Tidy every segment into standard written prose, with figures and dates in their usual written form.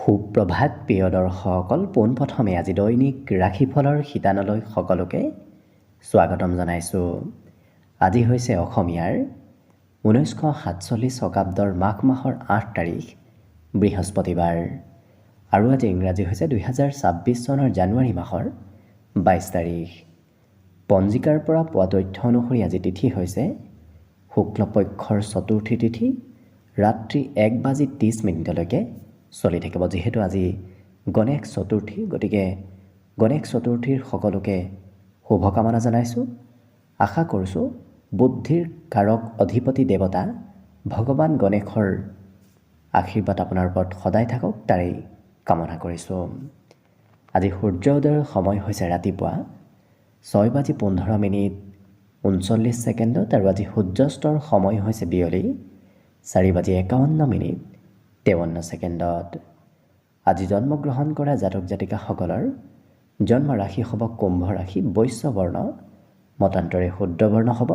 সুপ্ৰভাত প্ৰিয় দৰ্শকসকল, পোনপ্ৰথমে আজি দৈনিক ৰাশিফলৰ শিতানলৈ সকলোকে স্বাগতম জনাইছোঁ। আজি হৈছে অসমীয়াৰ 1947 শকাব্দৰ মাঘ মাহৰ 8 তাৰিখ বৃহস্পতিবাৰ আৰু আজি ইংৰাজী হৈছে 2026 চনৰ জানুৱাৰী মাহৰ 22 তাৰিখ। পঞ্জিকাৰ পৰা পোৱা তথ্য অনুসৰি আজি তিথি হৈছে শুক্লপক্ষৰ চতুৰ্থী তিথি, ৰাত্ৰি 1:30 চলি থাকিব। যিহেতু আজি গণেশ চতুৰ্থী, গতিকে গণেশ চতুৰ্থীৰ সকলোকে শুভকামনা জনাইছোঁ। আশা কৰিছোঁ বুদ্ধিৰ কাৰক অধিপতি দেৱতা ভগৱান গণেশৰ আশীৰ্বাদ আপোনাৰ ওপৰত সদায় থাকক, তাৰেই কামনা কৰিছোঁ। আজি সূৰ্যোদয়ৰ সময় হৈছে ৰাতিপুৱা 6:15 আৰু আজি সূৰ্যাস্তৰ সময় হৈছে বিয়লি 4:51 আজি জন্মগ্ৰহণ কৰা জাতক জাতিকাসকলৰ জন্ম ৰাশি হ'ব কুম্ভ ৰাশি, বৈশ্য বৰ্ণ, মতান্তৰে শুদ্ধ বৰ্ণ হ'ব।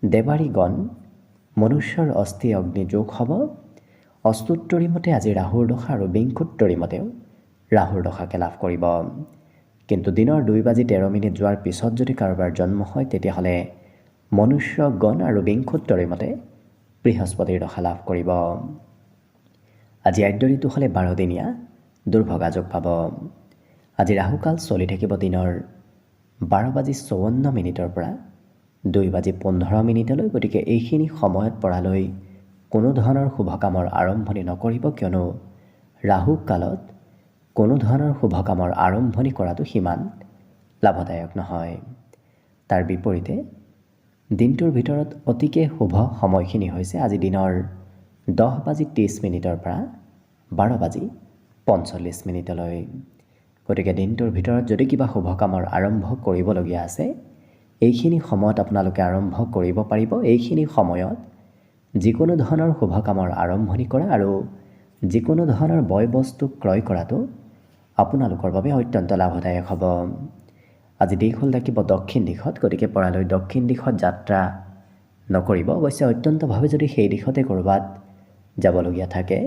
দেৱাৰী গণ, মনুষ্যৰ অস্থি অগ্নি যোগ হ'ব। অস্তুত্তৰী মতে আজি ৰাহুৰ দশা আৰু বিংশোত্তৰী মতেও ৰাহুৰ দশাকে লাভ কৰিব। কিন্তু দিনৰ 2:13 যোৱাৰ পিছত যদি কাৰোবাৰ জন্ম হয় তেতিয়াহ'লে মনুষ্য গণ আৰু বিংশোত্তৰী মতে বৃহস্পতিৰ দশা লাভ কৰিব। আজি আদ্যঋতু হ'লে 12 দিনীয়া দুৰ্ভগা যোগ পাব। আজি ৰাহুকাল চলি থাকিব দিনৰ 12:54 পৰা 2:15 গতিকে এইখিনি সময়ত পৰালৈ কোনো ধৰণৰ শুভ কামৰ আৰম্ভণি নকৰিব, কিয়নো ৰাহু কালত কোনো ধৰণৰ শুভ কামৰ আৰম্ভণি কৰাটো সিমান লাভদায়ক নহয়। তাৰ বিপৰীতে দিনটোৰ ভিতৰত অতিকে শুভ সময়খিনি হৈছে আজি দিনৰ 10:30 পৰা 12:45। গতিকে দিনটোৰ ভিতৰত যদি কিবা শুভ কামৰ আৰম্ভ কৰিবলগীয়া আছে এইখিনি সময়ত আপোনালোকে আৰম্ভ কৰিব পাৰিব। এইখিনি সময়ত যিকোনো ধৰণৰ শুভ কামৰ আৰম্ভণি কৰা আৰু যিকোনো ধৰণৰ বয় বস্তু ক্ৰয় কৰাটো আপোনালোকৰ বাবে অত্যন্ত লাভদায়ক হ'ব। আজি দিশ হ'ল থাকিব দক্ষিণ দিশত, গতিকে পৰালৈ দক্ষিণ দিশত যাত্ৰা নকৰিব। অৱশ্যে অত্যন্তভাৱে যদি সেই দিশতে ক'ৰবাত যাবলগীয়া থাকে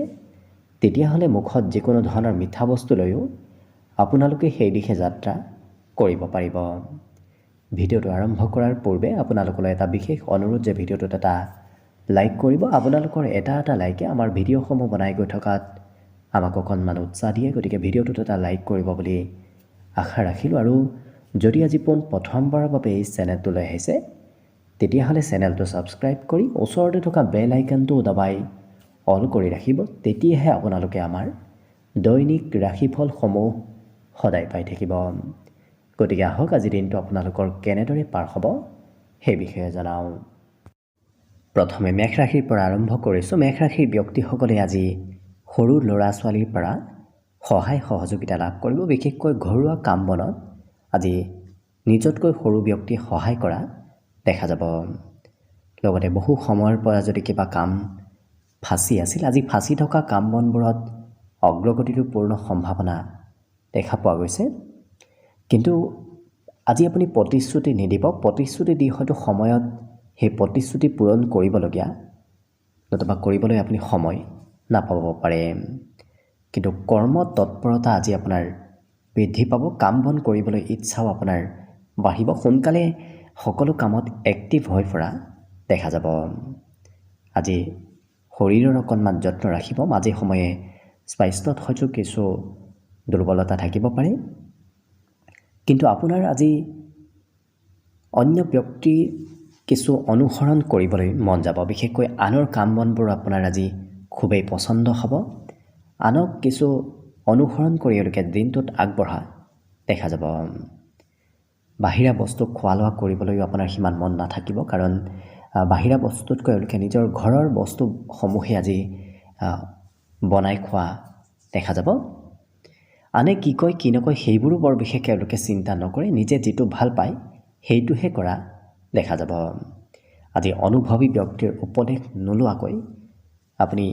তেতিয়াহ'লে মুখত যিকোনো ধৰণৰ মিঠা বস্তু লৈও আপোনালোকে সেই দিশে যাত্ৰা কৰিব পাৰিব। ভিডিঅ'টো আৰম্ভ কৰাৰ পূৰ্বে আপোনালোকলৈ এটা বিশেষ অনুৰোধ যে ভিডিঅ'টোত এটা লাইক কৰিব। আপোনালোকৰ এটা লাইকে আমাৰ ভিডিঅ'সমূহ বনাই গৈ থকাত আমাক অকণমান উৎসাহ দিয়ে, গতিকে ভিডিঅ'টোত এটা লাইক কৰিব বুলি আশা ৰাখিলোঁ। আৰু যদি আজি প্ৰথমবাৰৰ বাবে এই চেনেলটোলৈ আহিছে তেতিয়াহ'লে চেনেলটো ছাবস্ক্ৰাইব কৰি ওচৰতে থকা বেল আইকনটো দবাই অল কৰি ৰাখিব। তেতিয়াহে আপোনালোকে আমাৰ দৈনিক ৰাশিফলসমূহ সদায় পাই থাকিব। গতিকে আহক আজিৰ দিনটো আপোনালোকৰ কেনেদৰে পাৰ হ'ব সেই বিষয়ে জনাওঁ। প্ৰথমে মেষ ৰাশিৰ পৰা আৰম্ভ কৰিছোঁ। মেষ ৰাশিৰ ব্যক্তিসকলে আজি সৰু ল'ৰা ছোৱালীৰ পৰা সহায় সহযোগিতা লাভ কৰিব। বিশেষকৈ ঘৰুৱা কাম বনত আজি নিজতকৈ সৰু ব্যক্তিয়ে সহায় কৰা দেখা যাব। লগতে বহু সময়ৰ পৰা যদি কিবা কাম ফাঁচি আছিল, আজি ফাঁচি থকা কাম বনবোৰত অগ্ৰগতিৰো পূৰ্ণ সম্ভাৱনা দেখা পোৱা গৈছে। কিন্তু আজি আপুনি প্ৰতিশ্ৰুতি নিদিব। প্ৰতিশ্ৰুতি দি হয়তো সময়ত সেই প্ৰতিশ্ৰুতি পূৰণ কৰিবলগীয়া নতুবা কৰিবলৈ আপুনি সময় নাপাব পাৰে। কিন্তু কৰ্ম তৎপৰতা আজি আপোনাৰ বৃদ্ধি পাব। কাম বন কৰিবলৈ ইচ্ছাও আপোনাৰ বাঢ়িব। সোনকালে সকলো কামত এক্টিভ হৈ পৰা দেখা যাব। আজি শৰীৰৰ অকণমান যত্ন ৰাখিব। মাজে সময়ে স্বাস্থ্যত হয়তো কিছু দুৰ্বলতা থাকিব পাৰে, কিন্তু আপোনাৰ আজি অন্য ব্যক্তিৰ কিছু অনুসৰণ কৰিবলৈ মন যাব। বিশেষকৈ আনৰ কাম বনবোৰ আপোনাৰ আজি খুবেই পচন্দ হ'ব। আনক কিছু অনুসৰণ কৰি এওঁলোকে দিনটোত আগবঢ়া দেখা যাব। বাহিৰা বস্তু খোৱা লোৱা কৰিবলৈও আপোনাৰ সিমান মন নাথাকিব, কাৰণ বাহিৰা বস্তুতকৈ এওঁলোকে নিজৰ ঘৰৰ বস্তুসমূহে আজি বনাই খোৱা দেখা যাব। আনে কি কয় কি নকয় সেইবোৰো বৰ বিশেষকৈ এওঁলোকে চিন্তা নকৰে। নিজে যিটো ভাল পায় সেইটোহে কৰা দেখা যাব। আজি অনুভৱী ব্যক্তিৰ উপদেশ নোলোৱাকৈ আপুনি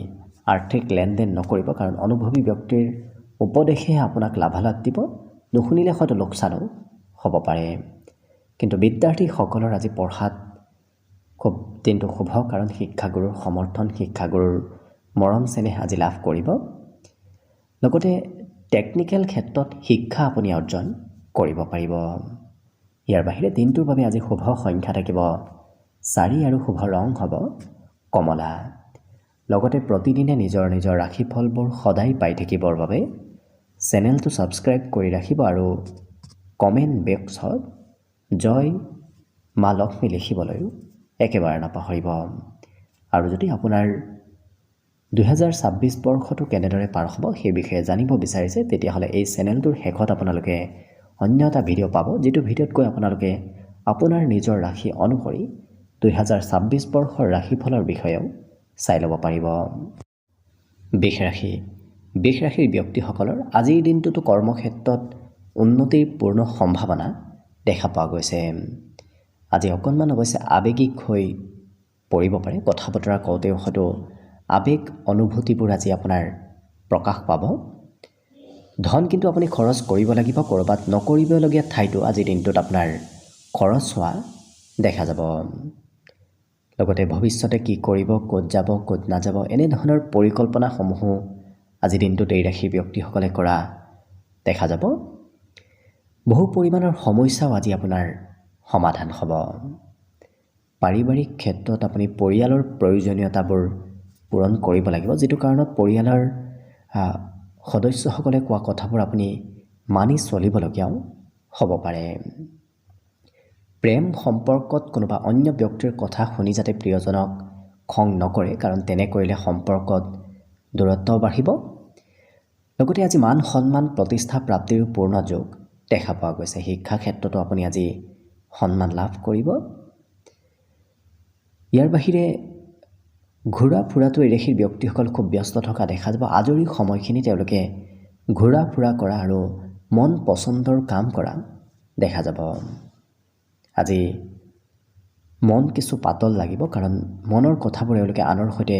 আৰ্থিক লেনদেন নকৰিব, কাৰণ অনুভৱী ব্যক্তিৰ উপদেশে আপোনাক লাভালাভ দিব। নুশুনিলে হয়তো লোকচানো হ'ব পাৰে। কিন্তু বিদ্যাৰ্থীসকলৰ আজি পঢ়াত খুব দিনটো শুভ, কাৰণ শিক্ষাগুৰুৰ সমৰ্থন, শিক্ষাগুৰুৰ মৰম চেনেহ আজি লাভ কৰিব। লগতে টেকনিকেল ক্ষেত্ৰত শিক্ষা আপুনি অৰ্জন কৰিব পাৰিব। ইয়াৰ বাহিৰে দিনটোৰ বাবে আজি শুভ সংখ্যা থাকিব 4 আৰু শুভ ৰং হ'ব কমলা। লগতে প্ৰতিদিনে নিজৰ নিজৰ ৰাশিফলবোৰ সদায় পাই থাকিবৰ বাবে চেনেলটো ছাবস্ক্ৰাইব কৰি ৰাখিব আৰু কমেণ্ট বক্সত জয় মা লক্ষ্মী লিখিবলৈও একেবাৰে নাপাহৰিব। আৰু যদি আপোনাৰ 2026 বৰ্ষটো কেনেদৰে পাৰ হ'ব সেই বিষয়ে জানিব বিচাৰিছে তেতিয়াহ'লে এই চেনেলটোৰ শেষত আপোনালোকে অন্য এটা ভিডিঅ' পাব, যিটো ভিডিঅ'ত গৈ আপোনালোকে আপোনাৰ নিজৰ ৰাশি অনুসৰি 2026 বৰ্ষৰ ৰাশিফলৰ বিষয়েও চাই ল'ব পাৰিব। বৃষ ৰাশিৰ ব্যক্তিসকলৰ আজিৰ দিনটোতো কৰ্মক্ষেত্ৰত উন্নতিৰ পূৰ্ণ সম্ভাৱনা দেখা পোৱা গৈছে। আজি অকণমান অৱশ্যে আৱেগিক হৈ পৰিব পাৰে, কথা বতৰা কওঁতেও হয়তো আৱেগ অনুভূতিবোৰ আজি আপোনাৰ প্ৰকাশ পাব। ধন কিন্তু আপুনি খৰচ কৰিব লাগিব, ক'ৰবাত নকৰিবলগীয়া ঠাইতো আজিৰ দিনটোত আপোনাৰ খৰচ হোৱা দেখা যাব। লগতে ভৱিষ্যতে কি কৰিব, ক'ত যাব, ক'ত নাযাব, এনেধৰণৰ পৰিকল্পনাসমূহো আজি দিনটোত এই ৰাশিৰ ব্যক্তিসকলে কৰা দেখা যাব। বহু পৰিমাণৰ সমস্যাও আজি আপোনাৰ সমাধান হ'ব। পাৰিবাৰিক ক্ষেত্ৰত আপুনি পৰিয়ালৰ প্ৰয়োজনীয়তাবোৰ পূৰণ কৰিব লাগিব, যিটো কাৰণত পৰিয়ালৰ সদস্যসকলে কোৱা কথাবোৰ আপুনি মানি চলিবলগীয়াও হ'ব পাৰে। প্ৰেম সম্পৰ্কত কোনোবা অন্য ব্যক্তিৰ কথা শুনি যাতে প্ৰিয়জনক খং নকৰে, কাৰণ তেনে কৰিলে সম্পৰ্কত দূৰত্বও বাঢ়িব। লগতে আজি মান সন্মান প্ৰতিষ্ঠা প্ৰাপ্তিৰো পূৰ্ণ যোগ দেখা পোৱা গৈছে। শিক্ষা ক্ষেত্ৰতো আপুনি আজি সন্মান লাভ কৰিব। ইয়াৰ বাহিৰে ঘূৰা ফুৰাটো এই ৰাশিৰ ব্যক্তিসকল খুব ব্যস্ত থকা দেখা যাব। আজৰি সময়খিনি তেওঁলোকে ঘূৰা ফুৰা কৰা আৰু মন পচন্দৰ কাম কৰা দেখা যাব। আজি মন কিছু পাতল লাগিব, কাৰণ মনৰ কথাবোৰ তেওঁলোকে আনৰ সৈতে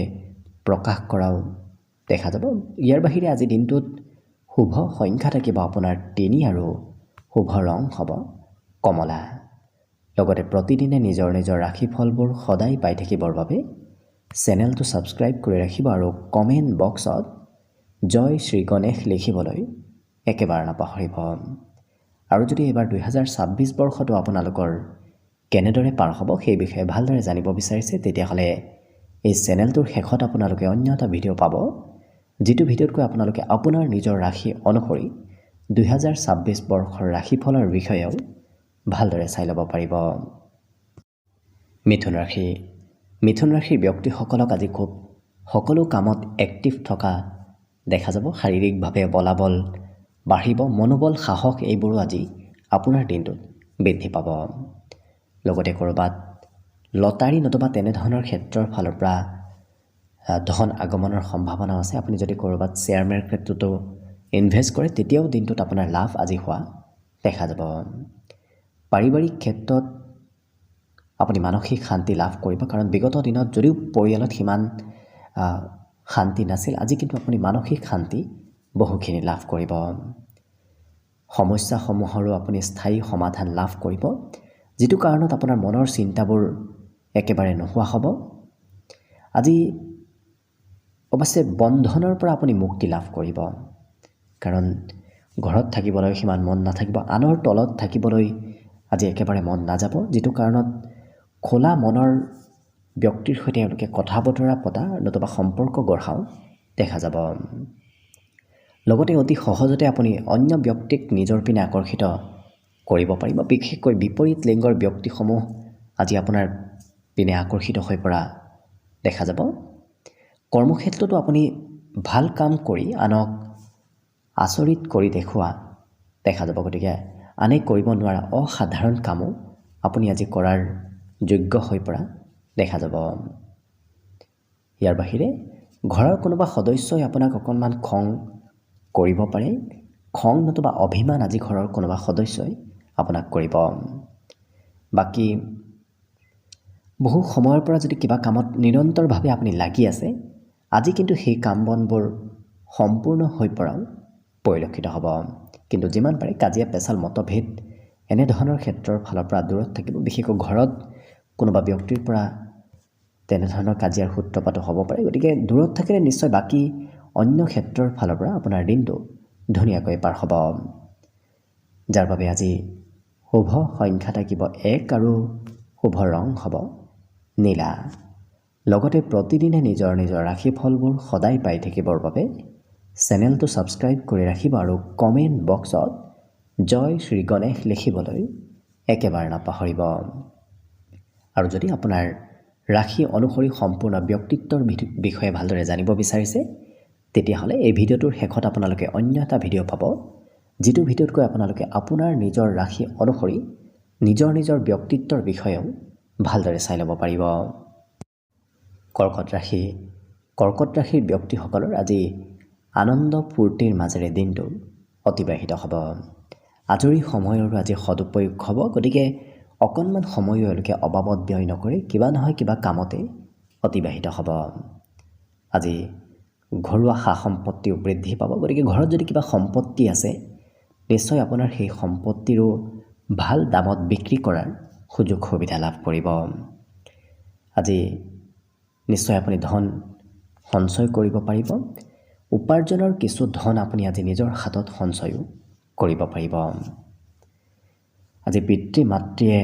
প্ৰকাশ কৰাও দেখা যাব। ইয়াৰ বাহিৰে আজি দিনটোত শুভ সংখ্যা থাকিব আপোনাৰ 3 আৰু শুভ ৰং হ'ব কমলা। লগতে প্ৰতিদিনে নিজৰ নিজৰ ৰাশিফলবোৰ সদায় পাই থাকিবৰ বাবে চেনেলটো ছাবস্ক্ৰাইব কৰি ৰাখিব আৰু কমেণ্ট বক্সত জয় শ্ৰী গণেশ লিখিবলৈ একেবাৰে নাপাহৰিব। আৰু যদি এইবাৰ 2026 বৰ্ষটো আপোনালোকৰ কেনেদৰে পাৰ হ'ব সেই বিষয়ে ভালদৰে জানিব বিচাৰিছে তেতিয়াহ'লে এই চেনেলটোৰ শেষত আপোনালোকে অন্য এটা ভিডিঅ' পাব, যিটো ভিডিঅ'তকৈ আপোনালোকে আপোনাৰ নিজৰ ৰাশি অনুসৰি 2026 বৰ্ষৰ ৰাশিফলৰ বিষয়েও ভালদৰে চাই ল'ব পাৰিব। মিথুন ৰাশিৰ ব্যক্তিসকলক আজি খুব সকলো কামত এক্টিভ থকা দেখা যাব। শাৰীৰিকভাৱে বলাবল বাঢ়িব, মনোবল সাহস এইবোৰো আজি আপোনাৰ দিনটোত বৃদ্ধি পাব। লগতে ক'ৰবাত লটাৰী নতুবা তেনেধৰণৰ ক্ষেত্ৰৰ ফালৰ পৰা ধন আগমনৰ সম্ভাৱনা আছে। আপুনি যদি ক'ৰবাত শ্বেয়াৰ মাৰ্কেটতো ইনভেষ্ট কৰে তেতিয়াও দিনটোত আপোনাৰ লাভ আজি হোৱা দেখা যাব। পাৰিবাৰিক ক্ষেত্ৰত আপুনি মানসিক শান্তি লাভ কৰিব, কাৰণ বিগত দিনত যদিও পৰিয়ালত সিমান শান্তি নাছিল, আজি কিন্তু আপুনি মানসিক শান্তি বহুখিনি লাভ কৰিব। সমস্যাসমূহৰো আপুনি স্থায়ী সমাধান লাভ কৰিব, যিটো কাৰণত আপোনাৰ মনৰ চিন্তাবোৰ একেবাৰে নোহোৱা হ'ব। আজি অৱশ্যে বন্ধনৰ পৰা আপুনি মুক্তি লাভ কৰিব, কাৰণ ঘৰত থাকিবলৈ সিমান মন নাথাকিব, আনৰ তলত থাকিবলৈ আজি একেবাৰে মন নাযাব, যিটো কাৰণত খোলা মনৰ ব্যক্তিৰ সৈতে তেওঁলোকে কথা বতৰা পতা নতুবা সম্পৰ্ক গঢ়াও দেখা যাব। লগতে অতি সহজতে আপুনি অন্য ব্যক্তিক নিজৰ পিনে আকৰ্ষিত কৰিব পাৰিব। বিশেষকৈ বিপৰীত লিংগৰ ব্যক্তিসমূহ আজি আপোনাৰ পিনে আকৰ্ষিত হৈ পৰা দেখা যাব। কৰ্মক্ষেত্ৰতো আপুনি ভাল কাম কৰি আনক আচৰিত কৰি দেখুওৱা দেখা যাব। গতিকে আনে কৰিব নোৱাৰা অসাধাৰণ কামো আপুনি আজি কৰাৰ যোগ্য হৈ পৰা দেখা যাব। ইয়াৰ বাহিৰে ঘৰৰ কোনোবা সদস্যই আপোনাক অকণমান খং কৰিব পাৰে। খং নতুবা অভিমান আজি ঘৰৰ কোনোবা সদস্যই আপোনাক কৰিব। বাকী বহু সময়ৰ পৰা যদি কিবা কামত নিৰন্তৰভাৱে আপুনি লাগি আছে, আজি কিন্তু সেই কাম বনবোৰ সম্পূৰ্ণ হৈ পৰাও পৰিলক্ষিত হ'ব। কিন্তু যিমান পাৰে কাজিয়া পেচাল মতভেদ এনেধৰণৰ ক্ষেত্ৰৰ ফালৰ পৰা দূৰত থাকিব। বিশেষকৈ ঘৰত কোনোবা ব্যক্তিৰ পৰা তেনেধৰণৰ কাজিয়াৰ সূত্ৰপাতো হ'ব পাৰে। গতিকে দূৰত থাকিলে নিশ্চয় বাকী অন্য ক্ষেত্ৰৰ ফালৰ পৰা আপোনাৰ দিনটো ধুনীয়াকৈ পাৰ হ'ব। যাৰ বাবে আজি শুভ সংখ্যা থাকিব 1 আৰু শুভ ৰং হ'ব নীলা। লগতে প্ৰতিদিনে নিজৰ নিজৰ ৰাশিফলবোৰ সদায় পাই থাকিবৰ বাবে চেনেলটো ছাবস্ক্ৰাইব কৰি ৰাখিব আৰু কমেণ্ট বক্সত জয় শ্ৰী গণেশ লিখিবলৈ একেবাৰে নাপাহৰিব। আৰু যদি আপোনাৰ ৰাশি অনুসৰি সম্পূৰ্ণ ব্যক্তিত্বৰ বিষয়ে ভালদৰে জানিব বিচাৰিছে তেতিয়াহ'লে এই ভিডিঅ'টোৰ শেষত আপোনালোকে অন্য এটা ভিডিঅ' পাব, যিটো ভিডিঅ'তকৈ আপোনালোকে আপোনাৰ নিজৰ ৰাশি অনুসৰি নিজৰ নিজৰ ব্যক্তিত্বৰ বিষয়েও ভালদৰে চাই ল'ব পাৰিব। কৰ্কট ৰাশিৰ ব্যক্তিসকলৰ আজি আনন্দ ফূৰ্তিৰ মাজেৰে দিনটো অতিবাহিত হ'ব। আজৰি সময়ৰো আজি সদুপয়োগ হ'ব, গতিকে অকণমান সময়ো এওঁলোকে অবাবত ব্যয় নকৰি কিবা নহয় কিবা কামতে অতিবাহিত হ'ব। আজি ঘৰুৱা সা সম্পত্তিও বৃদ্ধি পাব, গতিকে ঘৰত যদি কিবা সম্পত্তি আছে নিশ্চয় আপোনাৰ সেই সম্পত্তিৰো ভাল দামত বিক্ৰী কৰাৰ সুযোগ সুবিধা লাভ কৰিব। আজি নিশ্চয় আপুনি ধন সঞ্চয় কৰিব পাৰিব। উপাৰ্জনৰ কিছু ধন আপুনি আজি নিজৰ হাতত সঞ্চয়ো কৰিব পাৰিব। আজি পিতৃ মাতৃয়ে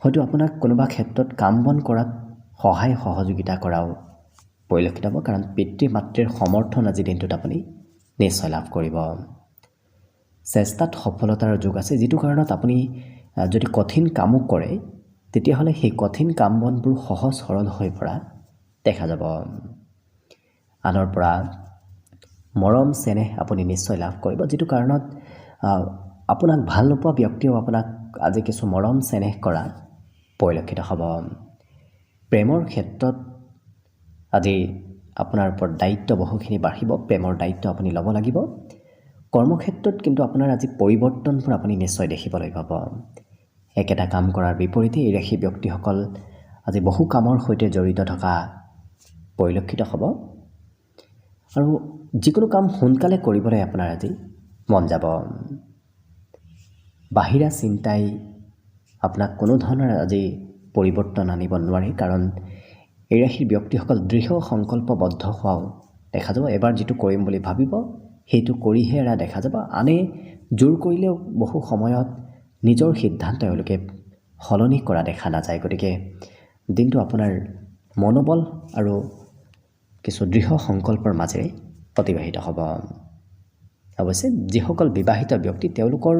হয়তো আপোনাক কোনোবা ক্ষেত্ৰত কাম বন কৰাত সহায় সহযোগিতা কৰাও পৰিলক্ষিত হ'ব, কাৰণ পিতৃ মাতৃৰ সমৰ্থন আজি দিনটোত আপুনি নিশ্চয় লাভ কৰিব। চেষ্টাত সফলতাৰ যোগ আছে, যিটো কাৰণত আপুনি যদি কঠিন কামো কৰে তেতিয়াহ'লে সেই কঠিন কাম বনবোৰ সহজ সৰল হৈ পৰা দেখা যাব। আনৰ পৰা মৰম চেনেহ আপুনি নিশ্চয় লাভ কৰিব, যিটো কাৰণত আপোনাক ভাল নোপোৱা ব্যক্তিয়েও আপোনাক আজি কিছু মৰম চেনেহ কৰা পৰিলক্ষিত হ'ব। প্ৰেমৰ ক্ষেত্ৰত আজি আপোনাৰ ওপৰত দায়িত্ব বহুখিনি বাঢ়িব, প্ৰেমৰ দায়িত্ব আপুনি ল'ব লাগিব। কৰ্মক্ষেত্ৰত কিন্তু আপোনাৰ আজি পৰিৱৰ্তনবোৰ আপুনি নিশ্চয় দেখিবলৈ পাব। একেটা কাম কৰাৰ বিপৰীতে এই ৰাশি ব্যক্তিসকল আজি বহু কামৰ সৈতে জড়িত থকা পৰিলক্ষিত হ'ব আৰু যিকোনো কাম সোনকালে কৰিবলৈ আপোনাৰ আজি মন যাব। বাহিৰা চিন্তাই আপোনাক কোনো ধৰণৰ আজি পৰিৱৰ্তন আনিব নোৱাৰে, কাৰণ এই ৰাশিৰ ব্যক্তিসকল দৃঢ় সংকল্পবদ্ধ হোৱাও দেখা যাব। এবাৰ যিটো কৰিম বুলি ভাবিব সেইটো কৰিহে এৰা দেখা যাব। আনে জোৰ কৰিলেও বহু সময়ত নিজৰ সিদ্ধান্ত তেওঁলোকে সলনি কৰা দেখা নাযায়। গতিকে দিনটো আপোনাৰ মনোবল আৰু কিছু দৃঢ় সংকল্পৰ মাজেৰে অতিবাহিত হ'ব। অৱশ্যে যিসকল বিবাহিত ব্যক্তি তেওঁলোকৰ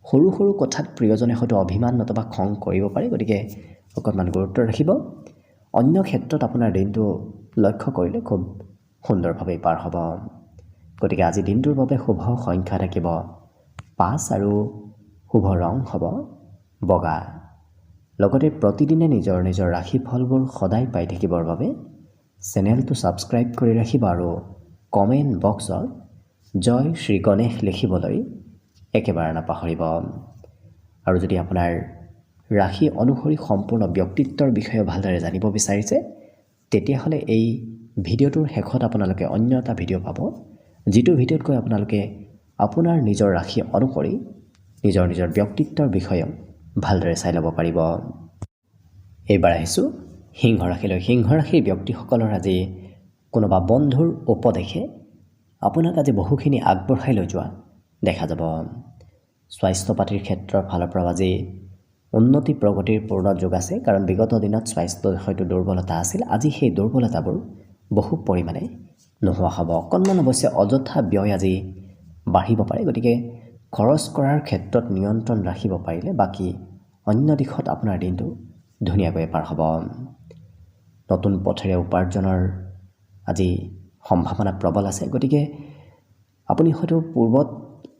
সৰু সৰু কথাত প্ৰিয়জনে হয়তো অভিমান নতুবা খং কৰিব পাৰে, গতিকে অকণমান গুৰুত্ব ৰাখিব। অন্য ক্ষেত্ৰত আপোনাৰ দিনটো লক্ষ্য কৰিলে খুব সুন্দৰভাৱে পাৰ হ'ব। গতিকে আজি দিনটোৰ বাবে শুভ সংখ্যা থাকিব 5 আৰু শুভ ৰং হ'ব বগা। লগতে প্ৰতিদিনে নিজৰ নিজৰ ৰাশিফলবোৰ সদায় পাই থাকিবৰ বাবে চেনেলটো ছাবস্ক্ৰাইব কৰি ৰাখিব আৰু কমেণ্ট বক্সত জয় শ্ৰী গণেশ লিখিবলৈ একেবাৰে নাপাহৰিব। আৰু যদি আপোনাৰ ৰাশি অনুসৰি সম্পূৰ্ণ ব্যক্তিত্বৰ বিষয়ে ভালদৰে জানিব বিচাৰিছে তেতিয়াহ'লে এই ভিডিঅ'টোৰ শেষত আপোনালোকে অন্য এটা ভিডিঅ' পাব, যিটো ভিডিঅ'তকৈ আপোনালোকে আপোনাৰ নিজৰ ৰাশি অনুসৰি নিজৰ নিজৰ ব্যক্তিত্বৰ বিষয়ে ভালদৰে চাই ল'ব পাৰিব। এইবাৰ আহিছোঁ সিংহ ৰাশিলৈ। সিংহ ৰাশিৰ ব্যক্তিসকলৰ আজি কোনোবা বন্ধুৰ উপদেশে আপোনাক আজি বহুখিনি আগবঢ়াই লৈ যোৱা দেখা যাব। স্বাস্থ্য পাতিৰ ক্ষেত্ৰৰ ফালৰ পৰা আজি উন্নতি প্ৰগতিৰ পূৰ্ণ যোগ আছে, কাৰণ বিগত দিনত স্বাস্থ্যৰ হয়তো দুৰ্বলতা আছিল। আজি সেই দুৰ্বলতাবোৰ বহু পৰিমাণে নোহোৱা হ'ব। অকণমান অৱশ্যে অযথা ব্যয় আজি বাঢ়িব পাৰে, গতিকে খৰচ কৰাৰ ক্ষেত্ৰত নিয়ন্ত্ৰণ ৰাখিব পাৰিলে বাকী অন্য দিশত আপোনাৰ দিনটো ধুনীয়াকৈ পাৰ হ'ব। নতুন পথেৰে উপাৰ্জনৰ আজি সম্ভাৱনা প্ৰবল আছে, গতিকে আপুনি হয়তো পূৰ্বত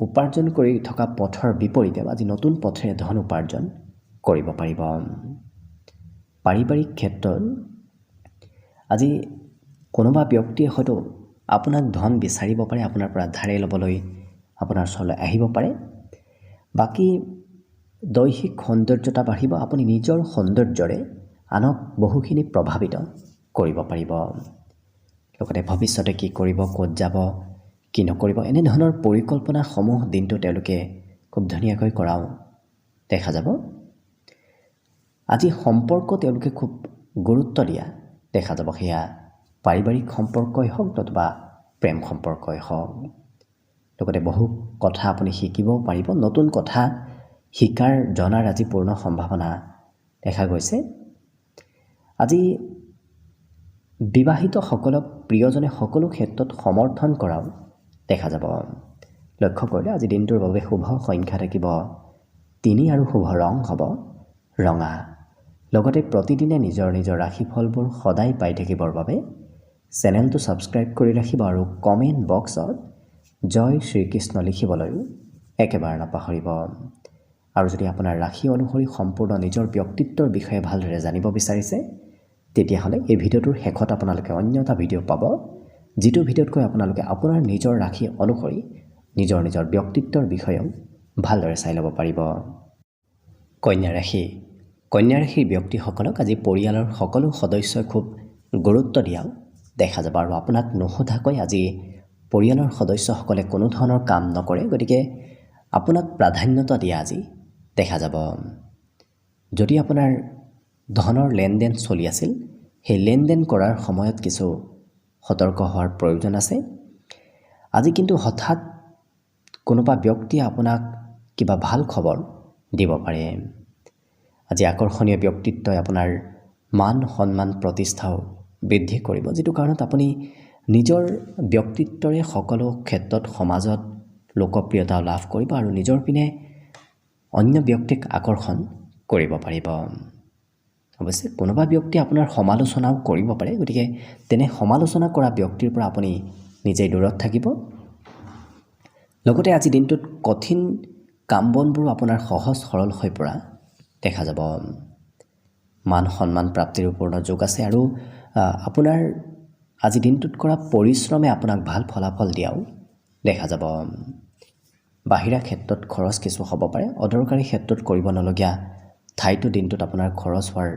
উপাৰ্জন কৰি থকা পথৰ বিপৰীতে আজি নতুন পথেৰে ধন উপাৰ্জন কৰিব পাৰিব। পাৰিবাৰিক ক্ষেত্ৰত আজি কোনোবা ব্যক্তিয়ে হয়তো আপোনাক ধন বিচাৰিব পাৰে, আপোনাৰ পৰা ধাৰে ল'বলৈ আপোনাৰ ওচৰলৈ আহিব পাৰে। বাকী দৈহিক সৌন্দৰ্যতা বাঢ়িব, আপুনি নিজৰ সৌন্দৰ্যৰে আনক বহুখিনি প্ৰভাৱিত কৰিব পাৰিব। লগতে ভৱিষ্যতে কি কৰিব, ক'ত যাব, কি নকৰিব, এনেধৰণৰ পৰিকল্পনাসমূহ দিনটো তেওঁলোকে খুব ধুনীয়াকৈ কৰাও দেখা যাব। আজি সম্পৰ্ক তেওঁলোকে খুব গুৰুত্ব দিয়া দেখা যাব, সেয়া পাৰিবাৰিক সম্পৰ্কই হওক নতুবা প্ৰেম সম্পৰ্কই হওক। লগতে বহু কথা আপুনি শিকিবও পাৰিব, নতুন কথা শিকাৰ জনাৰ আজি পূৰ্ণ সম্ভাৱনা দেখা গৈছে। আজি বিবাহিতসকলক প্ৰিয়জনে সকলো ক্ষেত্ৰত সমৰ্থন কৰাও দেখা যাব। লক্ষ্য কৰিলে আজি দিনটোৰ বাবে শুভ সংখ্যা থাকিব 3 আৰু শুভ ৰং হ'ব ৰঙা। লগতে প্ৰতিদিনে নিজৰ নিজৰ ৰাশিফলবোৰ সদায় পাই থাকিবৰ বাবে চেনেলটো ছাবস্ক্ৰাইব কৰি ৰাখিব আৰু কমেণ্ট বক্সত জয় শ্ৰীকৃষ্ণ লিখিবলৈও একেবাৰে নাপাহৰিব। আৰু যদি আপোনাৰ ৰাশি অনুসৰি সম্পূৰ্ণ নিজৰ ব্যক্তিত্বৰ বিষয়ে ভালদৰে জানিব বিচাৰিছে, তেতিয়াহ'লে এই ভিডিঅ'টোৰ শেষত আপোনালোকে অন্য এটা ভিডিঅ' পাব, যিটো ভিডিঅ'তকৈ আপোনালোকে আপোনাৰ নিজৰ ৰাশি অনুসৰি নিজৰ নিজৰ ব্যক্তিত্বৰ বিষয়েও ভালদৰে চাই ল'ব পাৰিব। কন্যা ৰাশি। কন্যা ৰাশিৰ ব্যক্তিসকলক আজি পৰিয়ালৰ সকলো সদস্যই খুব গুৰুত্ব দিয়াও দেখা যাব আৰু আপোনাক নোসোধাকৈ আজি পৰিয়ালৰ সদস্যসকলে কোনো ধৰণৰ কাম নকৰে, গতিকে আপোনাক প্ৰাধান্যতা দিয়া আজি দেখা যাব। যদি আপোনাৰ ধনৰ লেনদেন চলি আছিল, সেই লেনদেন কৰাৰ সময়ত কিছু সতৰ্ক হোৱাৰ প্ৰয়োজন আছে। আজি কিন্তু হঠাৎ কোনোবা ব্যক্তিয়ে আপোনাক কিবা ভাল খবৰ দিব পাৰে। আজি আকৰ্ষণীয় ব্যক্তিত্বই আপোনাৰ মান সন্মান প্ৰতিষ্ঠাও বৃদ্ধি কৰিব, যিটো কাৰণত আপুনি নিজৰ ব্যক্তিত্বৰে সকলো ক্ষেত্ৰত সমাজত লোকপ্ৰিয়তা লাভ কৰিব আৰু নিজৰ পিনে অন্য ব্যক্তিক আকৰ্ষণ কৰিব পাৰিব। অৱশ্যে কোনোবা ব্যক্তি আপোনাৰ সমালোচনাও কৰিব পাৰে, গতিকে তেনে সমালোচনা কৰা ব্যক্তিৰ পৰা আপুনি নিজেই দূৰত থাকিব। লগতে আজি দিনটোত কঠিন কাম বনবোৰো আপোনাৰ সহজ সৰল হৈ পৰা দেখা যাব। মান সন্মান প্ৰাপ্তিৰো পূৰ্ণ যোগ আছে আৰু আপোনাৰ আজি দিনটোত কৰা পৰিশ্ৰমে আপোনাক ভাল ফলাফল দিয়াও দেখা যাব। বাহিৰা ক্ষেত্ৰত খৰচ কিছু হ'ব পাৰে, অদৰকাৰী ক্ষেত্ৰত কৰিব নলগীয়া ঠাইতো দিনটোত আপোনাৰ খৰচ হোৱাৰ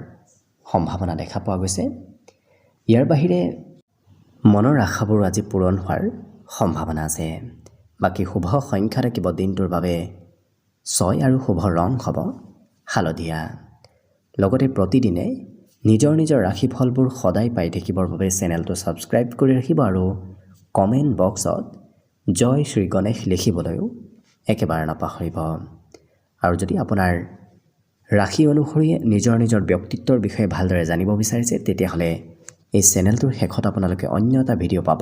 সম্ভাৱনা দেখা পোৱা গৈছে। ইয়াৰ বাহিৰে মনৰ আশাবোৰ আজি পূৰণ হোৱাৰ সম্ভাৱনা আছে। বাকী শুভ সংখ্যা থাকিব দিনটোৰ বাবে 6 আৰু শুভ ৰং হ'ব হালধীয়া। লগতে প্ৰতিদিনে নিজৰ নিজৰ ৰাশিফলবোৰ সদায় পাই থাকিবৰ বাবে চেনেলটো ছাবস্ক্ৰাইব কৰি ৰাখিব আৰু কমেণ্ট বক্সত জয় শ্ৰী গণেশ লিখিবলৈও একেবাৰে নাপাহৰিব। আৰু যদি আপোনাৰ ৰাশি অনুসৰি নিজৰ নিজৰ ব্যক্তিত্বৰ বিষয়ে ভালদৰে জানিব বিচাৰিছে, তেতিয়াহ'লে এই চেনেলটোৰ শেষত আপোনালোকে অন্য এটা ভিডিঅ' পাব,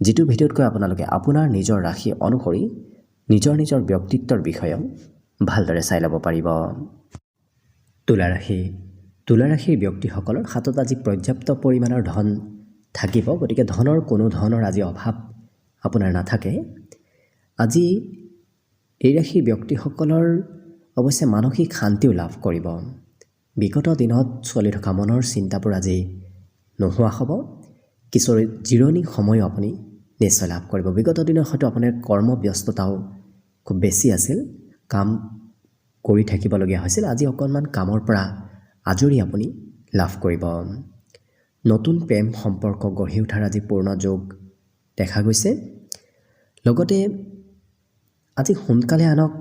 যিটো ভিডিঅ'তকৈ আপোনালোকে আপোনাৰ নিজৰ ৰাশি অনুসৰি নিজৰ নিজৰ ব্যক্তিত্বৰ বিষয়েও ভালদৰে চাই ল'ব পাৰিব। তুলা ৰাশি। তুলা ৰাশিৰ ব্যক্তিসকলৰ হাতত আজি পৰ্যাপ্ত পৰিমাণৰ ধন থাকিব, গতিকে ধনৰ কোনো ধৰণৰ আজি অভাৱ আপোনাৰ নাথাকে। আজি এই ৰাশিৰ ব্যক্তিসকলৰ অৱশ্যে মানসিক শান্তিও লাভ কৰিব। বিগত দিনত চলি থকা মনৰ চিন্তাবোৰ আজি নোহোৱা হ'ব। কিছু জিৰণি সময়ো আপুনি নিশ্চয় লাভ কৰিব। বিগত দিনত হয়তো আপোনাৰ কৰ্মব্যস্ততাও খুব বেছি আছিল, কাম কৰি থাকিবলগীয়া হৈছিল। আজি অকণমান কামৰ পৰা আজৰি আপুনি লাভ কৰিব। নতুন প্ৰেম সম্পৰ্ক গঢ়ি উঠাৰ আজি পূৰ্ণ যোগ দেখা গৈছে। লগতে আজি সোনকালে আনক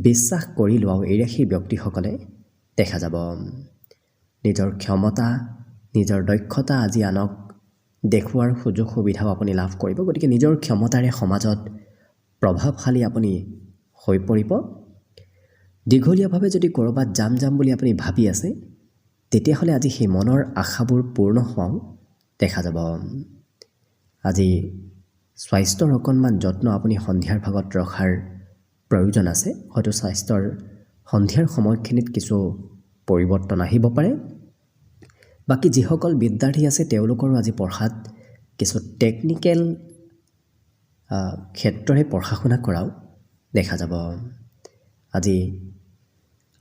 বিশ্বাস কৰি লোৱাও এই ৰাশিৰ ব্যক্তিসকলে দেখা যাব। নিজৰ ক্ষমতা, নিজৰ দক্ষতা আজি আনক দেখুওৱাৰ সুযোগ সুবিধাও আপুনি লাভ কৰিব। গতিকে নিজৰ ক্ষমতাৰে সমাজত প্ৰভাৱশালী আপুনি হৈ পৰিব। দীঘলীয়াভাৱে যদি ক'ৰবাত যাম বুলি আপুনি ভাবি আছে, তেতিয়াহ'লে আজি সেই মনৰ আশাবোৰ পূৰ্ণ হোৱাও দেখা যাব। আজি স্বাস্থ্যৰ অকণমান যত্ন আপুনি সন্ধিয়াৰ ভাগত ৰখাৰ প্ৰয়োজন আছে। হয়তো স্বাস্থ্যৰ সন্ধিয়াৰ সময়খিনিত কিছু পৰিৱৰ্তন আহিব পাৰে। বাকী যিসকল বিদ্যাৰ্থী আছে তেওঁলোকৰো আজি পঢ়াত কিছু টেকনিকেল ক্ষেত্ৰৰে পঢ়া শুনা কৰাও দেখা যাব। আজি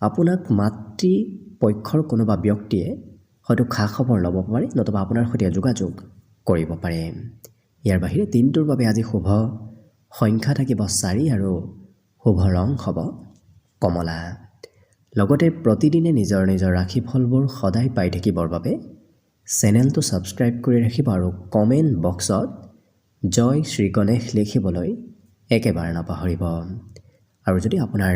আপোনাক মাতৃপক্ষৰ কোনোবা ব্যক্তিয়ে হয়তো খা খবৰ ল'ব পাৰে, নতুবা আপোনাৰ সৈতে যোগাযোগ কৰিব পাৰে। ইয়াৰ বাহিৰে দিনটোৰ বাবে আজি শুভ সংখ্যা থাকিব 4 আৰু শুভ ৰং হ'ব কমলা। লগতে প্ৰতিদিনে নিজৰ নিজৰ ৰাশিফলবোৰ সদায় পাই থাকিবৰ বাবে চেনেলটো ছাবস্ক্ৰাইব কৰি ৰাখিব আৰু কমেণ্ট বক্সত জয় শ্ৰী গণেশ লিখিবলৈ একেবাৰে নাপাহৰিব। আৰু যদি আপোনাৰ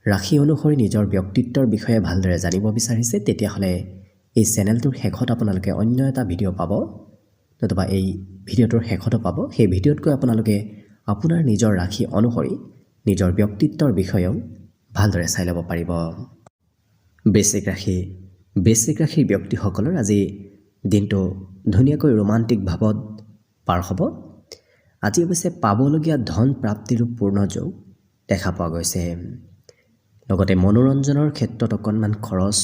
ৰাশি অনুসৰি নিজৰ ব্যক্তিত্বৰ বিষয়ে ভালদৰে জানিব বিচাৰিছে, তেতিয়াহ'লে এই চেনেলটোৰ শেষত আপোনালোকে অন্য এটা ভিডিঅ' পাব, নতুবা এই ভিডিঅ'টোৰ শেষতো পাব। সেই ভিডিঅ'তকৈ আপোনালোকে আপোনাৰ নিজৰ ৰাশি অনুসৰি নিজৰ ব্যক্তিত্বৰ বিষয়েও ভালদৰে চাই ল'ব পাৰিব। বৃশ্চিক ৰাশিৰ ব্যক্তিসকলৰ আজি দিনটো ধুনীয়াকৈ ৰোমান্টিক ভাৱত পাৰ হ'ব। আজি অৱশ্যে পাবলগীয়া ধন প্ৰাপ্তিৰো পূৰ্ণ যোগ দেখা পোৱা গৈছে। লগতে মনোৰঞ্জনৰ ক্ষেত্ৰত অকণমান খৰচ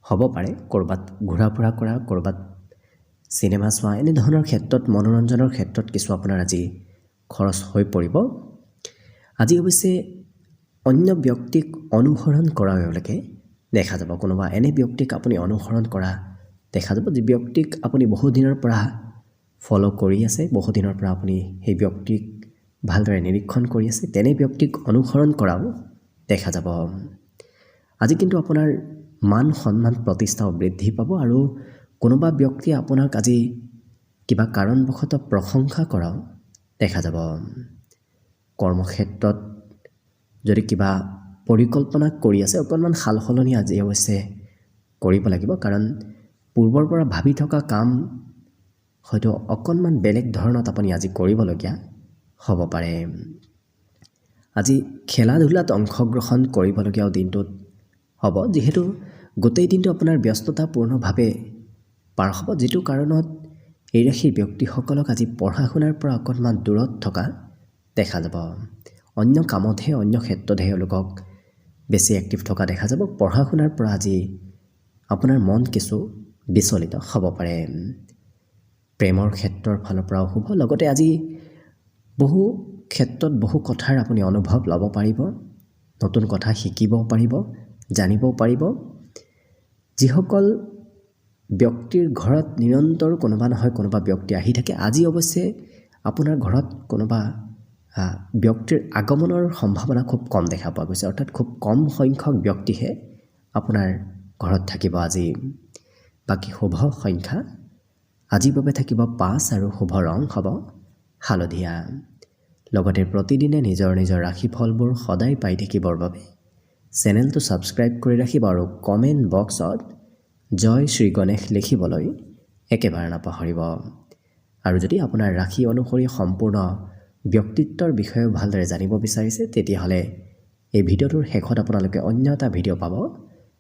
হ'ব পাৰে। ক'ৰবাত ঘূৰা ফুৰা কৰা, ক'ৰবাত চিনেমা চোৱা, এনেধৰণৰ ক্ষেত্ৰত মনোৰঞ্জনৰ ক্ষেত্ৰত কিছু আপোনাৰ আজি খৰচ হৈ পৰিব। আজি অৱশ্যে অন্য ব্যক্তিক অনুসৰণ কৰালৈকে দেখা যাব। কোনোবা এনে ব্যক্তিক আপুনি অনুসৰণ কৰা দেখা যাব, যি ব্যক্তিক আপুনি বহুদিনৰ পৰা ফ'ল' কৰি আছে, বহুদিনৰ পৰা আপুনি সেই ব্যক্তিক ভালদৰে নিৰীক্ষণ কৰি আছে, তেনে ব্যক্তিক অনুসৰণ কৰাও দেখা যাব। আজি কিন্তু আপোনাৰ মান সন্মান প্ৰতিষ্ঠাও বৃদ্ধি পাব আৰু কোনোবা ব্যক্তিয়ে আপোনাক আজি কিবা কাৰণবশতঃ প্ৰশংসা কৰাও দেখা যাব। কৰ্মক্ষেত্ৰত যদি কিবা পৰিকল্পনা কৰি আছে, অকণমান সাল সলনি আজি অৱশ্যে কৰিব লাগিব, কাৰণ পূৰ্বৰ পৰা ভাবি থকা কাম হয়তো অকণমান বেলেগ ধৰণত আপুনি আজি কৰিবলগীয়া হ'ব পাৰে। আজি খেলা ধূলাত অংশগ্ৰহণ কৰিবলগীয়াও দিনটোত হ'ব, যিহেতু গোটেই দিনটো আপোনাৰ ব্যস্ততাপূৰ্ণভাৱে পাৰ হ'ব, যিটো কাৰণত এই ৰাশিৰ ব্যক্তিসকলক আজি পঢ়া শুনাৰ পৰা অকণমান দূৰত থকা দেখা যাব। অন্য কামতহে, অন্য ক্ষেত্ৰতহে এওঁলোকক বেছি এক্টিভ থকা দেখা যাব। পঢ়া শুনাৰ পৰা আজি আপোনাৰ মন কিছু বিচলিত হ'ব পাৰে। প্ৰেমৰ ক্ষেত্ৰৰ ফালৰ পৰাও শুভ। লগতে আজি বহু ক্ষেত্ৰত বহু কথাৰ আপুনি অনুভৱ ল'ব পাৰিব, নতুন কথা শিকিব পাৰিব, জানিব পাৰিব। যিসকল ব্যক্তিৰ ঘৰত নিৰন্তৰ কোনোবা নহয় কোনোবা ব্যক্তি আহি থাকে, আজি অৱশ্যে আপোনাৰ ঘৰত কোনোবা ব্যক্তিৰ আগমনৰ সম্ভাৱনা খুব কম দেখা পোৱা গৈছে। অৰ্থাৎ খুব কম সংখ্যক ব্যক্তিহে আপোনাৰ ঘৰত থাকিব আজি। বাকী শুভ সংখ্যা আজিৰ বাবে থাকিব 5 আৰু শুভ ৰং হ'ব হালধীয়া। লগতে প্ৰতিদিনে নিজৰ নিজৰ ৰাশিফলবোৰ সদায় পাই থাকিবৰ বাবে চেনেলটো ছাবস্ক্ৰাইব কৰি ৰাখিব আৰু কমেণ্ট বক্সত জয় শ্ৰী গণেশ লিখিবলৈ একেবাৰে নাপাহৰিব। আৰু যদি আপোনাৰ ৰাশি অনুসৰি সম্পূৰ্ণ ব্যক্তিত্বৰ বিষয়ে ভালদৰে জানিব বিচাৰিছে, তেতিয়াহ'লে এই ভিডিঅ'টোৰ শেষত আপোনালোকে অন্য এটা ভিডিঅ' পাব,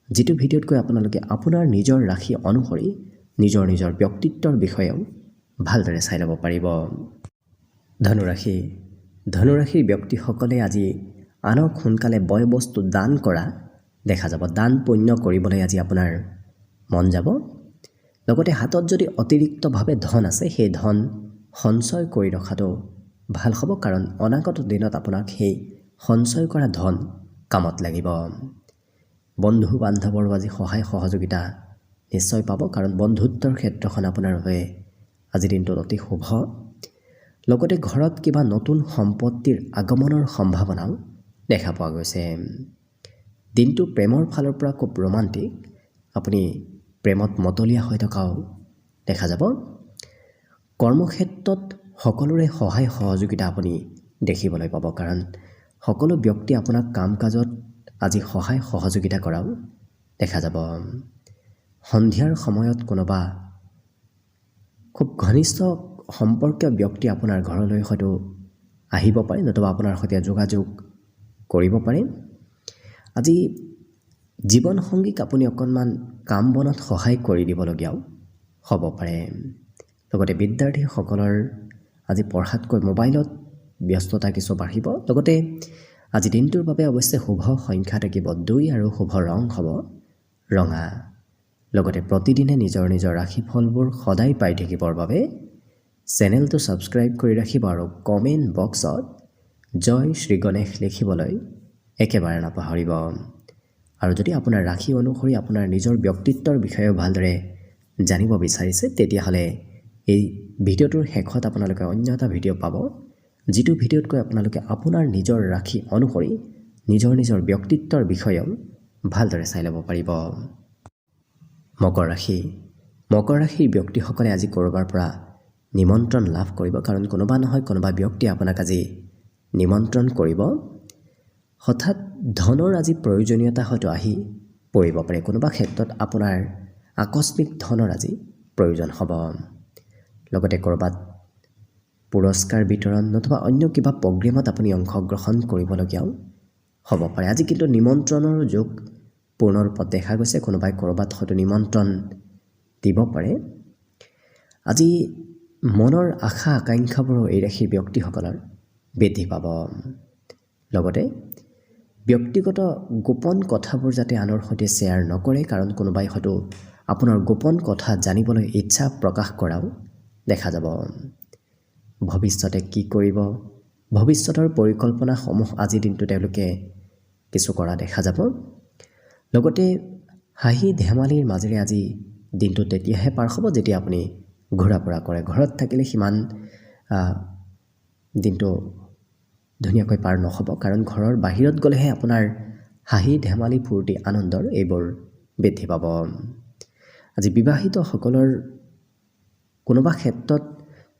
যিটো ভিডিঅ'তকৈ আপোনালোকে আপোনাৰ নিজৰ ৰাশি অনুসৰি নিজৰ নিজৰ ব্যক্তিত্বৰ বিষয়েও ভালদৰে চাই ল'ব পাৰিব। ধনুৰাশিৰ ব্যক্তিসকলে আজি আনক সোনকালে বয় বস্তু দান কৰা দেখা যাব। দান পুণ্য কৰিবলৈ আজি আপোনাৰ মন যাব। লগতে হাতত যদি অতিৰিক্তভাৱে ধন আছে, সেই ধন সঞ্চয় কৰি ৰখাটো ভাল হ'ব, কাৰণ অনাগত দিনত আপোনাক সেই সঞ্চয় কৰা ধন কামত লাগিব। বন্ধু বান্ধৱৰো আজি সহায় সহযোগিতা নিশ্চয় পাব, কাৰণ বন্ধুত্বৰ ক্ষেত্ৰখন আপোনাৰ বাবে আজিৰ দিনটোত অতি শুভ। লগতে ঘৰত কিবা নতুন সম্পত্তিৰ আগমনৰ সম্ভাৱনাও দেখা পোৱা গৈছে। দিনটো প্ৰেমৰ ফালৰ পৰা খুব ৰোমান্টিক, আপুনি প্ৰেমত মতলীয়া হৈ থকাও দেখা যাব। কৰ্মক্ষেত্ৰত সকলোৰে সহায় সহযোগিতা আপুনি দেখিবলৈ পাব, কাৰণ সকলো ব্যক্তি আপোনাক কাম কাজত আজি সহায় সহযোগিতা কৰাও দেখা যাব। সন্ধিয়াৰ সময়ত কোনোবা খুব ঘনিষ্ঠ সম্পৰ্কীয় ব্যক্তি আপোনাৰ ঘৰলৈ হয়তো আহিব পাৰে, নতুবা আপোনাৰ সৈতে যোগাযোগ কৰিব পাৰে। আজি জীৱনসংগীক আপুনি অকণমান কাম বনত সহায় কৰি দিবলগীয়াও হ'ব পাৰে। লগতে বিদ্যাৰ্থীসকলৰ আজি পঢ়াতকৈ মোবাইলত ব্যস্ততা কিছু বাঢ়িব। লগতে আজি দিনটোৰ বাবে অৱশ্যে শুভ সংখ্যা থাকিব 2 আৰু শুভ ৰং হ'ব ৰঙা। লগতে প্ৰতিদিনে নিজৰ নিজৰ ৰাশিফলবোৰ সদায় পাই থাকিবৰ বাবে চেনেলটো ছাবস্ক্ৰাইব কৰি ৰাখিব আৰু কমেণ্ট বক্সত জয় শ্ৰী গণেশ লিখিবলৈ একেবাৰে নাপাহৰিব। আৰু যদি আপোনাৰ ৰাশি অনুসৰি আপোনাৰ নিজৰ ব্যক্তিত্বৰ বিষয়েও ভালদৰে জানিব বিচাৰিছে, তেতিয়াহ'লে এই ভিডিঅ'টোৰ শেষত আপোনালোকে অন্য এটা ভিডিঅ' পাব, যিটো ভিডিঅ'তকৈ আপোনালোকে আপোনাৰ নিজৰ ৰাশি অনুসৰি নিজৰ নিজৰ ব্যক্তিত্বৰ বিষয়েও ভালদৰে চাই ল'ব পাৰিব। মকৰ ৰাশিৰ ব্যক্তিসকলে আজি ক'ৰবাৰ পৰা নিমন্ত্ৰণ লাভ কৰিব, কাৰণ কোনোবা নহয় কোনোবা ব্যক্তিয়ে আপোনাক আজি নিমন্ত্ৰণ কৰিব। হঠাৎ ধনৰ আজি প্ৰয়োজনীয়তা হয়তো আহি পৰিব পাৰে। কোনোবা ক্ষেত্ৰত আপোনাৰ আকস্মিক ধনৰ আজি প্ৰয়োজন হ'ব। লগতে ক'ৰবাত পুৰস্কাৰ বিতৰণ নতুবা অন্য কিবা প্ৰগ্ৰেমত আপুনি অংশগ্ৰহণ কৰিবলগীয়াও হ'ব পাৰে। আজি কিন্তু নিমন্ত্ৰণৰ যোগ পূৰ্ণৰূপত দেখা গৈছে। কোনোবাই ক'ৰবাত হয়তো নিমন্ত্ৰণ দিব পাৰে। আজি মনৰ আশা আকাংক্ষাবোৰো এই ৰাশিৰ ব্যক্তিসকলৰ বৃদ্ধি পাব। লগতে ব্যক্তিগত গোপন কথাবোৰ যাতে আনৰ সৈতে শ্বেয়াৰ নকৰে, কাৰণ কোনোবাই হয়তো আপোনাৰ গোপন কথা জানিবলৈ ইচ্ছা প্ৰকাশ কৰাও দেখা যাব। ভৱিষ্যতে কি কৰিব, ভৱিষ্যতৰ পৰিকল্পনাসমূহ আজিৰ দিনটো তেওঁলোকে কিছু কৰা দেখা যাব। লগতে হাঁহি ধেমালিৰ মাজেৰে আজি দিনটো তেতিয়াহে পাৰ হ'ব যেতিয়া আপুনি ঘূৰা ফুৰা কৰে। ঘৰত থাকিলে সিমান দিনটো ধুনীয়াকৈ পাৰ নহ'ব, কাৰণ ঘৰৰ বাহিৰত গ'লেহে আপোনাৰ হাঁহি ধেমালি ফূৰ্তি আনন্দৰ এইবোৰ বৃদ্ধি পাব। আজি বিবাহিতসকলৰ কোনোবা ক্ষেত্ৰত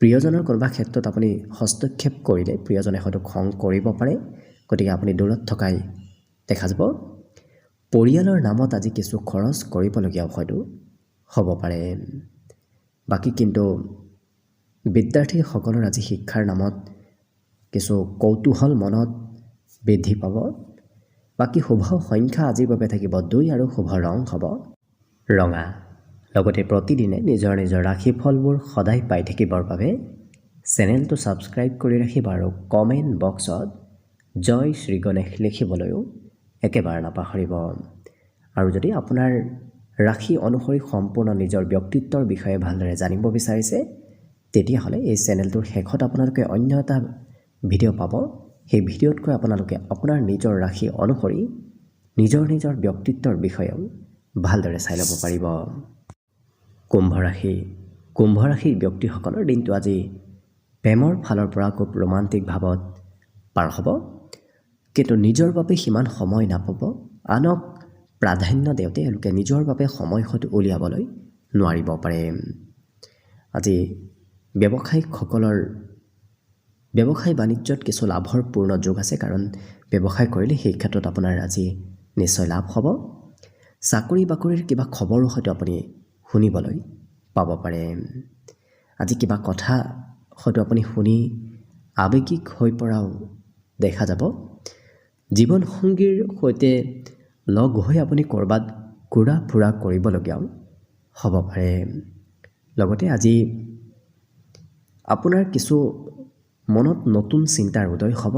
প্ৰিয়জনৰ কোনোবা ক্ষেত্ৰত আপুনি হস্তক্ষেপ কৰিলে প্ৰিয়জনে হয়তো খং কৰিব পাৰে, গতিকে আপুনি দূৰত থকাই দেখা যাব। পৰিয়ালৰ নামত আজি কিছু খৰচ কৰিবলগীয়াও হয়তো হ'ব পাৰে। বাকী কিন্তু বিদ্যাৰ্থীসকলৰ আজি শিক্ষাৰ নামত কিছু কৌতূহল মনত বৃদ্ধি পাব। বাকী শুভ সংখ্যা আজিৰ বাবে থাকিব 2 আৰু শুভ ৰং হ'ব ৰঙা। লগতে প্ৰতিদিনে নিজৰ নিজৰ ৰাশিফলবোৰ সদায় পাই থাকিবৰ বাবে চেনেলটো ছাবস্ক্ৰাইব কৰি ৰাখিব আৰু কমেণ্ট বক্সত জয় শ্ৰী গণেশ লিখিবলৈও একেবাৰে নাপাহৰিব। আৰু যদি আপোনাৰ ৰাশি অনুসৰি সম্পূৰ্ণ নিজৰ ব্যক্তিত্বৰ বিষয়ে ভালদৰে জানিব বিচাৰিছে, তেতিয়াহ'লে এই চেনেলটোৰ শেষত আপোনালোকে অন্য এটা ভিডিঅ' পাব। সেই ভিডিঅ'তকৈ আপোনালোকে আপোনাৰ নিজৰ ৰাশি অনুসৰি নিজৰ নিজৰ ব্যক্তিত্বৰ বিষয়েও ভালদৰে চাই ল'ব পাৰিব। কুম্ভ ৰাশিৰ ব্যক্তিসকলৰ দিনটো আজি প্ৰেমৰ ফালৰ পৰা খুব ৰোমান্টিক ভাৱত পাৰ হ'ব, কিন্তু নিজৰ বাবে সিমান সময় নাপাব। আনক প্ৰাধান্য দিওঁতে এওঁলোকে নিজৰ বাবে সময় হয়তো উলিয়াবলৈ নোৱাৰিব পাৰে। আজি ব্যৱসায়িকসকলৰ ব্যৱসায় বাণিজ্যত কিছু লাভৰ পূৰ্ণ যোগ আছে, কাৰণ ব্যৱসায় কৰিলে সেই ক্ষেত্ৰত আপোনাৰ আজি নিশ্চয় লাভ হ'ব। চাকৰি বাকৰিৰ কিবা খবৰো হয়তো আপুনি শুনিবলৈ পাব পাৰে। আজি কিবা কথা হয়তো আপুনি শুনি আৱেগিক হৈ পৰাও দেখা যাব। জীৱনসংগীৰ সৈতে লগ হৈ আপুনি ক'ৰবাত ঘূৰা ফুৰা কৰিবলগীয়াও হ'ব পাৰে। লগতে আজি আপোনাৰ কিছু মনত নতুন চিন্তাৰ উদয় হ'ব।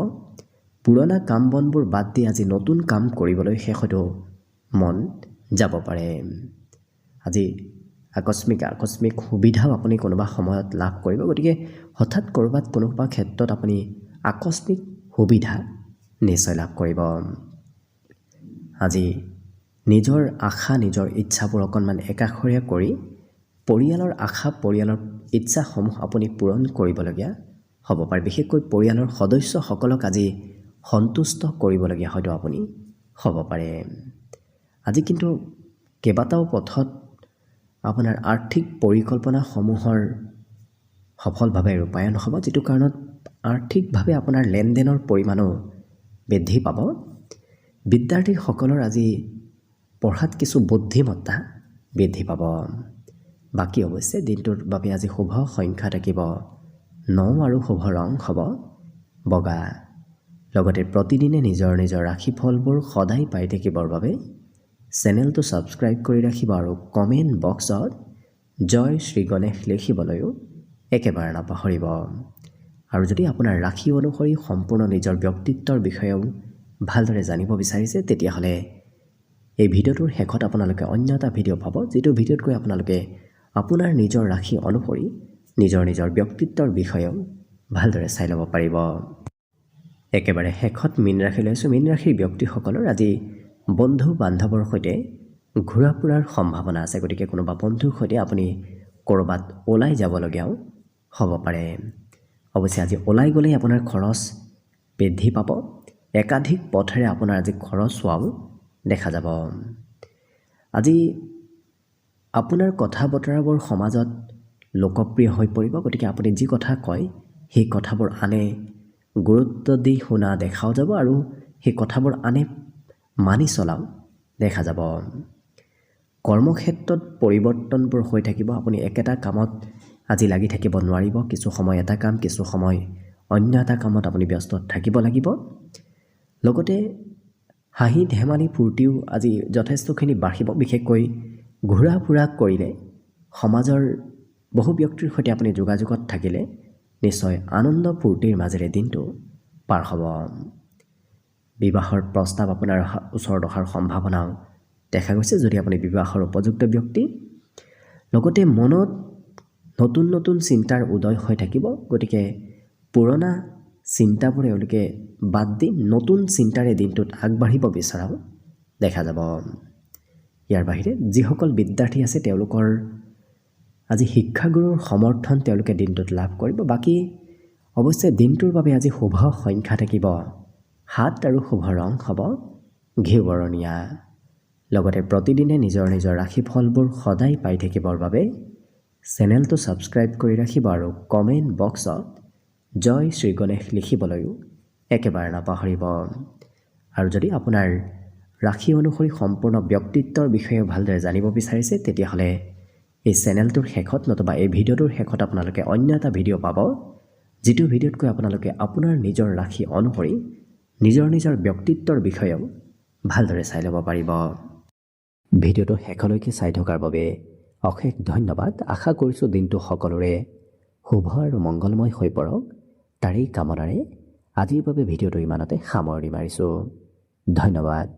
পুৰণা কাম বনবোৰ বাদ দি আজি নতুন কাম কৰিবলৈ শেষতো মন যাব পাৰে। আজি আকস্মিক সুবিধাও আপুনি কোনোবা সময়ত লাভ কৰিব, গতিকে হঠাৎ ক'ৰবাত কোনোবা ক্ষেত্ৰত আপুনি আকস্মিক সুবিধা নিশ্চয় লাভ কৰিব। আজি নিজৰ আশা নিজৰ ইচ্ছাবোৰ অকণমান একাষৰীয়া কৰি পৰিয়ালৰ আশা পৰিয়ালৰ ইচ্ছাসমূহ আপুনি পূৰণ কৰিবলগীয়া হ'ব পাৰে। বিশেষকৈ পৰিয়ালৰ সদস্যসকলক আজি সন্তুষ্ট কৰিবলগীয়া হয়তো আপুনি হ'ব পাৰে। আজি কিন্তু কেইবাটাও পথত আপোনাৰ আৰ্থিক পৰিকল্পনাসমূহৰ সফলভাৱে ৰূপায়ণ হ'ব, যিটো কাৰণত আৰ্থিকভাৱে আপোনাৰ লেনদেনৰ পৰিমাণো বৃদ্ধি পাব। বিদ্যাৰ্থীসকলৰ আজি পঢ়াত কিছু বুদ্ধিমত্তা বৃদ্ধি পাব। বাকী অৱশ্যে দিনটোৰ বাবে আজি শুভ সংখ্যা থাকিব 9 আৰু শুভ ৰং হ'ব বগা। লগতে প্ৰতিদিনে নিজৰ নিজৰ ৰাশিফলবোৰ সদায় পাই থাকিবৰ বাবে চেনেলটো ছাবস্ক্ৰাইব কৰি ৰাখিব আৰু কমেণ্ট বক্সত জয় শ্ৰী গণেশ লিখিবলৈও একেবাৰে নাপাহৰিব। আৰু যদি আপোনাৰ ৰাশি অনুসৰি সম্পূৰ্ণ নিজৰ ব্যক্তিত্বৰ বিষয়েও ভালদৰে জানিব বিচাৰিছে, তেতিয়াহ'লে এই ভিডিঅ'টোৰ শেষত আপোনালোকে অন্য এটা ভিডিঅ' পাব, যিটো ভিডিঅ'ত গৈ আপোনালোকে আপোনাৰ নিজৰ ৰাশি অনুসৰি নিজৰ নিজৰ ব্যক্তিত্বৰ বিষয়েও ভালদৰে চাই ল'ব পাৰিব। একেবাৰে শেষত মীন ৰাশি লৈছোঁ। মীন ৰাশিৰ ব্যক্তিসকলৰ আজি বন্ধু বান্ধৱৰ সৈতে ঘূৰা ফুৰাৰ সম্ভাৱনা আছে, গতিকে কোনোবা বন্ধুৰ সৈতে আপুনি ক'ৰবাত ওলাই যাবলগীয়াও হ'ব পাৰে। অৱশ্যে আজি ওলাই গ'লেই আপোনাৰ খৰচ বৃদ্ধি পাব। একাধিক পথেৰে আপোনাৰ আজি খৰচ হোৱাও দেখা যাব। আজি আপোনাৰ কথা বতৰাবোৰ সমাজত লোকপ্ৰিয় হৈ পৰিব, গতিকে আপুনি যি কথা কয় সেই কথাবোৰ আনে গুৰুত্ব দি শুনা দেখাও যাব আৰু সেই কথাবোৰ আনে মানি চলাও দেখা যাব। কৰ্মক্ষেত্ৰত পৰিৱৰ্তনবোৰ হৈ থাকিব। আপুনি একেটা কামত আজি লাগি থাকিব নোৱাৰিব। কিছু সময় এটা কাম, কিছু সময় অন্য এটা কামত আপুনি ব্যস্ত থাকিব লাগিব। লগতে হাঁহি ধেমালি ফূৰ্তিও আজি যথেষ্টখিনি বাঢ়িব। বিশেষকৈ ঘূৰা ফুৰা কৰিলে, সমাজৰ বহু ব্যক্তিৰ সৈতে আপুনি যোগাযোগত থাকিলে নিশ্চয় আনন্দ ফূৰ্তিৰ মাজেৰে দিনটো পাৰ হ'ব। বিবাহৰ প্ৰস্তাৱ আপোনাৰ ওচৰত অহাৰ সম্ভাৱনাও দেখা গৈছে যদি আপুনি বিবাহৰ উপযুক্ত ব্যক্তি। লগতে মনত নতুন নতুন চিন্তাৰ উদয় হৈ থাকিব। গতিকে পুৰণা চিন্তাবোৰ এওঁলোকে বাদ দি নতুন চিন্তাৰে দিনটোত আগবাঢ়িব বিচৰাও দেখা যাব। ইয়াৰ বাহিৰে যিসকল বিদ্যাৰ্থী আছে তেওঁলোকৰ আজি শিক্ষাগুৰুৰ সমৰ্থন তেওঁলোকে দিনটোত লাভ কৰিব। বাকী অৱশ্যে দিনটোৰ বাবে আজি শুভ সংখ্যা থাকিব 7 আৰু শুভ ৰং হ'ব ঘিউ বৰণীয়া। লগতে প্ৰতিদিনে নিজৰ নিজৰ ৰাশিফলবোৰ সদায় পাই থাকিবৰ বাবে চেনেলটো ছাবস্ক্ৰাইব কৰি ৰাখিব আৰু কমেণ্ট বক্সত জয় শ্ৰী গণেশ লিখিবলৈও একেবাৰে নাপাহৰিব। আৰু যদি আপোনাৰ ৰাশি অনুসৰি সম্পূৰ্ণ ব্যক্তিত্বৰ বিষয়ে ভালদৰে জানিব বিচাৰিছে তেতিয়াহ'লে এই চেনেলটোৰ শেষত নতুবা এই ভিডিঅ'টোৰ শেষত আপোনালোকে অন্য এটা ভিডিঅ' পাব, যিটো ভিডিঅ'তকৈ আপোনালোকে আপোনাৰ নিজৰ ৰাশি অনুসৰি নিজৰ নিজৰ ব্যক্তিত্বৰ বিষয়েও ভালদৰে চাই ল'ব পাৰিব। ভিডিঅ'টো শেষলৈকে চাই থকাৰ বাবে অশেষ ধন্যবাদ। আশা কৰিছোঁ দিনটো সকলোৰে শুভ আৰু মংগলময় হৈ পৰক, তাৰেই কামনাৰে আজিৰ বাবে ভিডিঅ'টো ইমানতে সামৰণি মাৰিছোঁ। ধন্যবাদ।